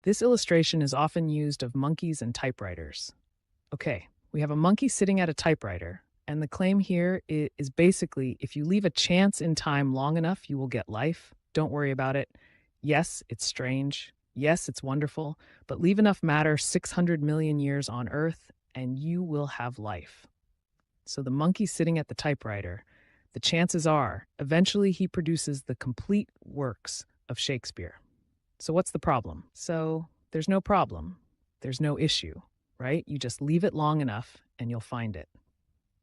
This illustration is often used of monkeys and typewriters. Okay, we have a monkey sitting at a typewriter, and the claim here is basically if you leave a chance in time long enough, you will get life. Don't worry about it. Yes, it's strange. Yes, it's wonderful, but leave enough matter 600 million years on Earth, and you will have life. So the monkey sitting at the typewriter, the chances are eventually he produces the complete works of Shakespeare. So what's the problem? So there's no problem. There's no issue, right? You just leave it long enough and you'll find it.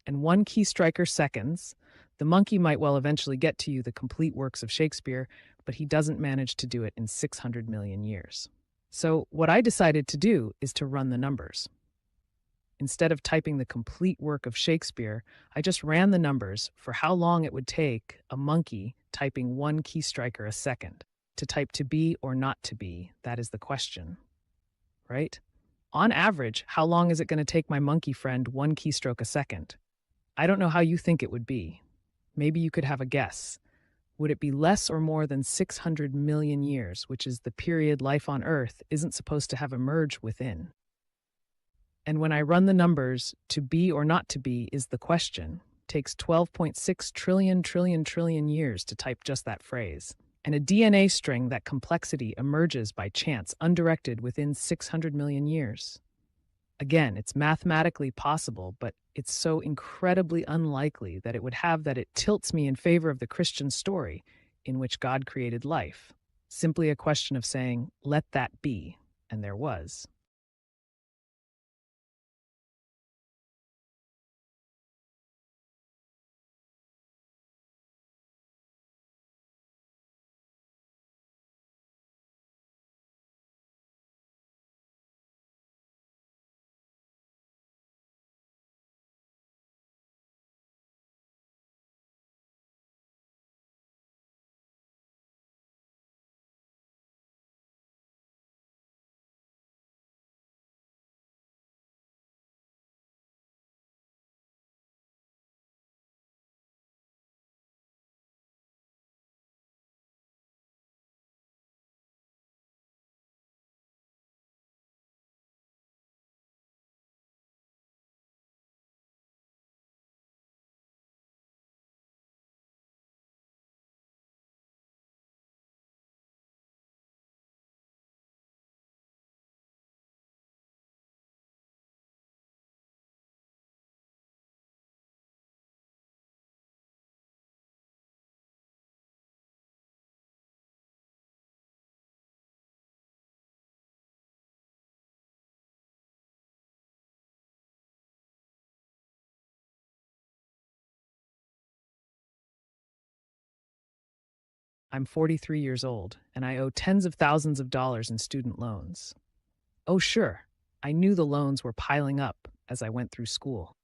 And one key striker seconds, the monkey might well eventually get to you the complete works of Shakespeare, but he doesn't manage to do it in 600 million years. So what I decided to do is to run the numbers. Instead of typing the complete work of Shakespeare, I just ran the numbers for how long it would take a monkey typing one key striker a second. To type to be or not to be, that is the question, right? On average, how long is it going to take my monkey friend one keystroke a second? I don't know how you think it would be. Maybe you could have a guess. Would it be less or more than 600 million years, which is the period life on Earth isn't supposed to have emerged within? And when I run the numbers, to be or not to be is the question. Takes 12.6 trillion years to type just that phrase. And a DNA string, that complexity emerges by chance, undirected within 600 million years. Again, it's mathematically possible, but it's so incredibly unlikely that it would have that it tilts me in favor of the Christian story in which God created life. Simply a question of saying, let that be, and there was. I'm 43 years old, and I owe tens of thousands of dollars in student loans. Oh, sure, I knew the loans were piling up as I went through school.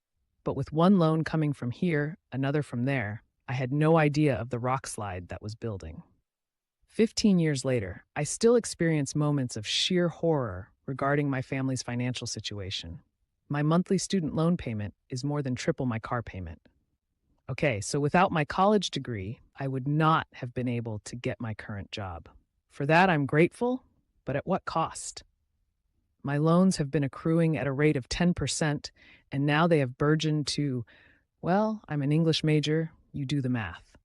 But with one loan coming from here, another from there, I had no idea of the rock slide that was building. 15 years later, I still experience moments of sheer horror regarding my family's financial situation. My monthly student loan payment is more than triple my car payment. Okay, so without my college degree, I would not have been able to get my current job. For that, I'm grateful, but at what cost? My loans have been accruing at a rate of 10%, and now they have burgeoned to, well, I'm an English major, you do the math.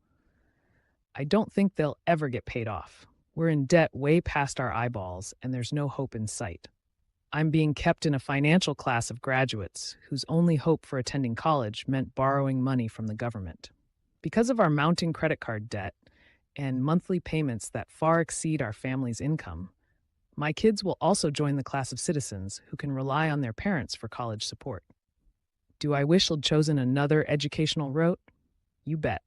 I don't think they'll ever get paid off. We're in debt way past our eyeballs, and there's no hope in sight. I'm being kept in a financial class of graduates whose only hope for attending college meant borrowing money from the government. Because of our mounting credit card debt and monthly payments that far exceed our family's income, my kids will also join the class of citizens who can rely on their parents for college support. Do I wish I'd chosen another educational route? You bet.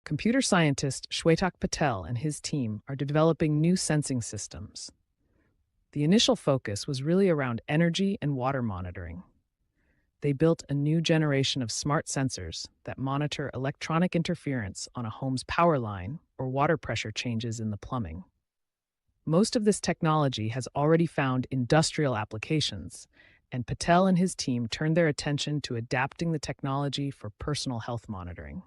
Computer scientist Shwetak Patel and his team are developing new sensing systems. The initial focus was really around energy and water monitoring. They built a new generation of smart sensors that monitor electronic interference on a home's power line or water pressure changes in the plumbing. Most of this technology has already found industrial applications, and Patel and his team turned their attention to adapting the technology for personal health monitoring.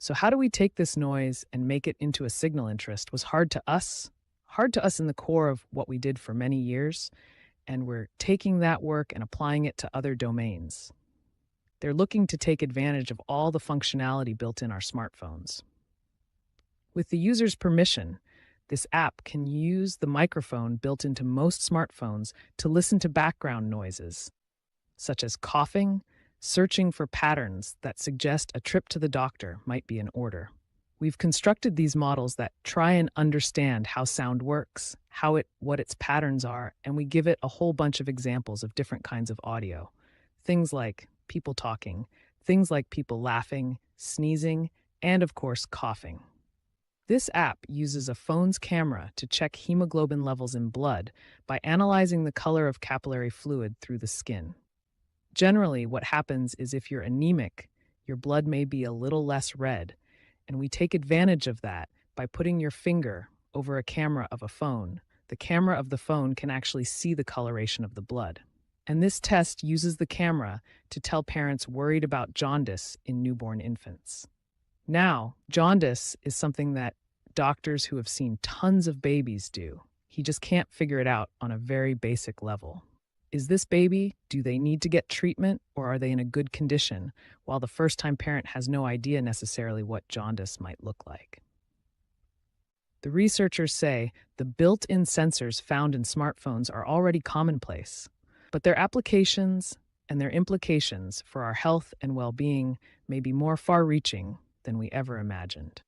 So how do we take this noise and make it into a signal interest was hard to us. Hard to us in the core of what we did for many years, and we're taking that work and applying it to other domains. They're looking to take advantage of all the functionality built in our smartphones. With the user's permission, this app can use the microphone built into most smartphones to listen to background noises, such as coughing, searching for patterns that suggest a trip to the doctor might be in order. We've constructed these models that try and understand how sound works, what its patterns are, and we give it a whole bunch of examples of different kinds of audio. Things like people talking, things like people laughing, sneezing, and of course, coughing. This app uses a phone's camera to check hemoglobin levels in blood by analyzing the color of capillary fluid through the skin. Generally, what happens is if you're anemic, your blood may be a little less red, and we take advantage of that by putting your finger over a camera of a phone. The camera of the phone can actually see the coloration of the blood. And this test uses the camera to tell parents worried about jaundice in newborn infants. Now, jaundice is something that doctors who have seen tons of babies do. He just can't figure it out on a very basic level. Is this baby, do they need to get treatment, or are they in a good condition, while the first-time parent has no idea necessarily what jaundice might look like? The researchers say the built-in sensors found in smartphones are already commonplace, but their applications and their implications for our health and well-being may be more far-reaching than we ever imagined.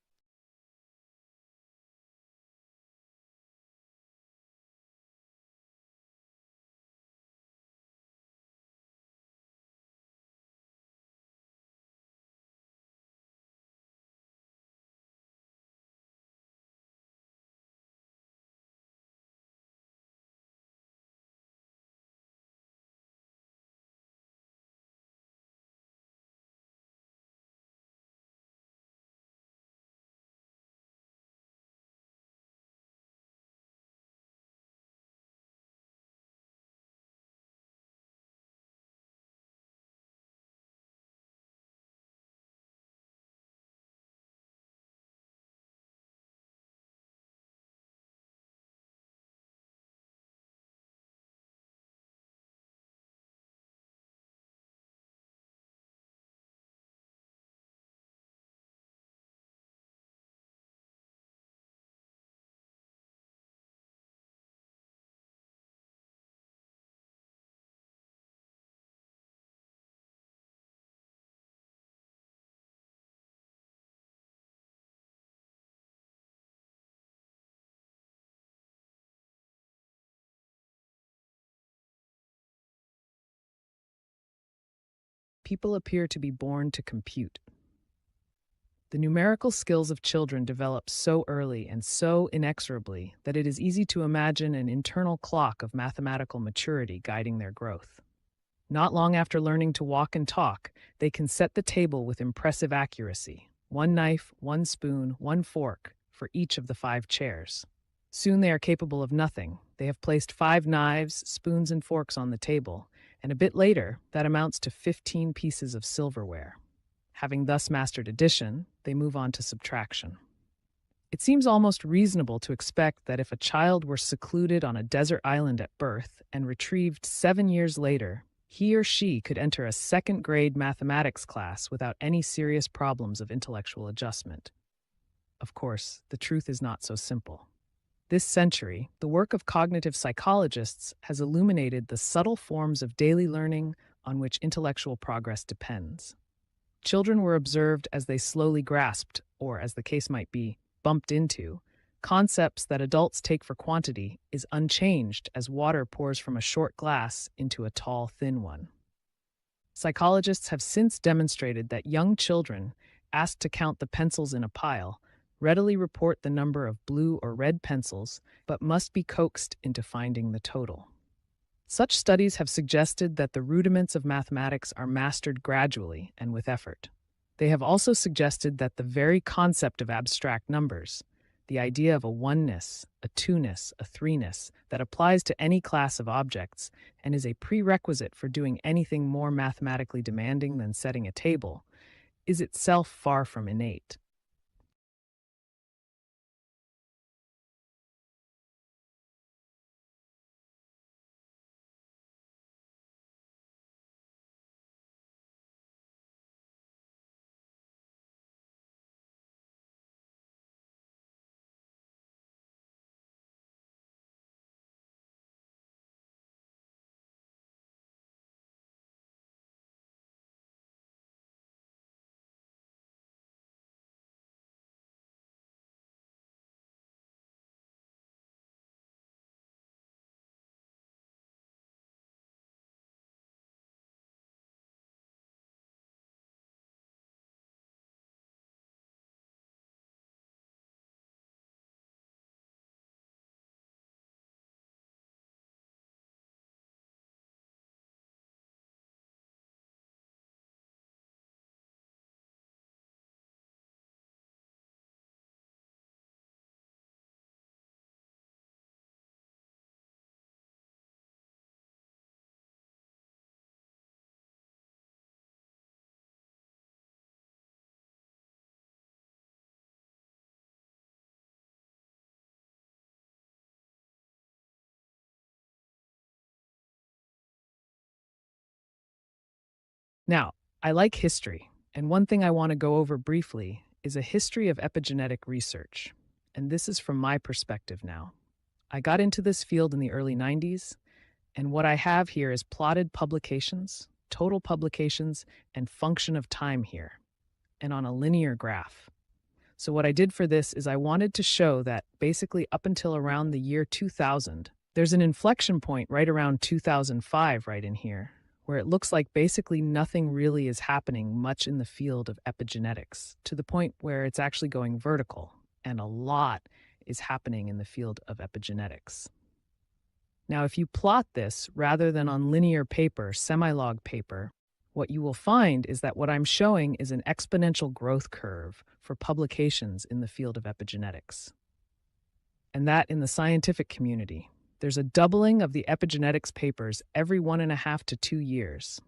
People appear to be born to compute. The numerical skills of children develop so early and so inexorably that it is easy to imagine an internal clock of mathematical maturity guiding their growth. Not long after learning to walk and talk, they can set the table with impressive accuracy. One knife, one spoon, one fork for each of the 5 chairs. Soon they are capable of nothing. They have placed 5 knives, spoons, and forks on the table, and a bit later, that amounts to 15 pieces of silverware. Having thus mastered addition, they move on to subtraction. It seems almost reasonable to expect that if a child were secluded on a desert island at birth and retrieved 7 years later, he or she could enter a second-grade mathematics class without any serious problems of intellectual adjustment. Of course, the truth is not so simple. This century, the work of cognitive psychologists has illuminated the subtle forms of daily learning on which intellectual progress depends. Children were observed as they slowly grasped, or as the case might be, bumped into, concepts that adults take for quantity is unchanged as water pours from a short glass into a tall, thin one. Psychologists have since demonstrated that young children, asked to count the pencils in a pile, readily report the number of blue or red pencils, but must be coaxed into finding the total. Such studies have suggested that the rudiments of mathematics are mastered gradually and with effort. They have also suggested that the very concept of abstract numbers, the idea of a oneness, a two-ness, a three-ness, that applies to any class of objects and is a prerequisite for doing anything more mathematically demanding than setting a table, is itself far from innate. Now, I like history, and one thing I want to go over briefly is a history of epigenetic research. And this is from my perspective now. I got into this field in the early 90s, and what I have here is plotted publications, total publications, and function of time here, and on a linear graph. So what I did for this is I wanted to show that basically up until around the year 2000, there's an inflection point right around 2005 right in here, where it looks like basically nothing really is happening much in the field of epigenetics, to the point where it's actually going vertical, and a lot is happening in the field of epigenetics. Now, if you plot this rather than on linear paper, semi-log paper, what you will find is that what I'm showing is an exponential growth curve for publications in the field of epigenetics. And that in the scientific community, there's a doubling of the epigenetics papers every 1.5 to 2 years.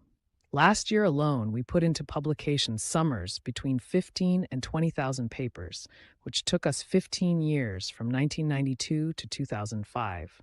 Last year alone, we put into publication summers between 15 and 20,000 papers, which took us 15 years from 1992 to 2005.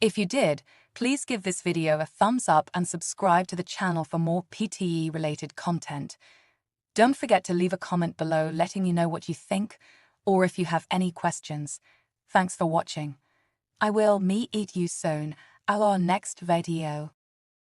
If you did, please give this video a thumbs up and subscribe to the channel for more PTE-related content. Don't forget to leave a comment below letting me know what you think or if you have any questions. Thanks for watching. I will meet you soon at our next video.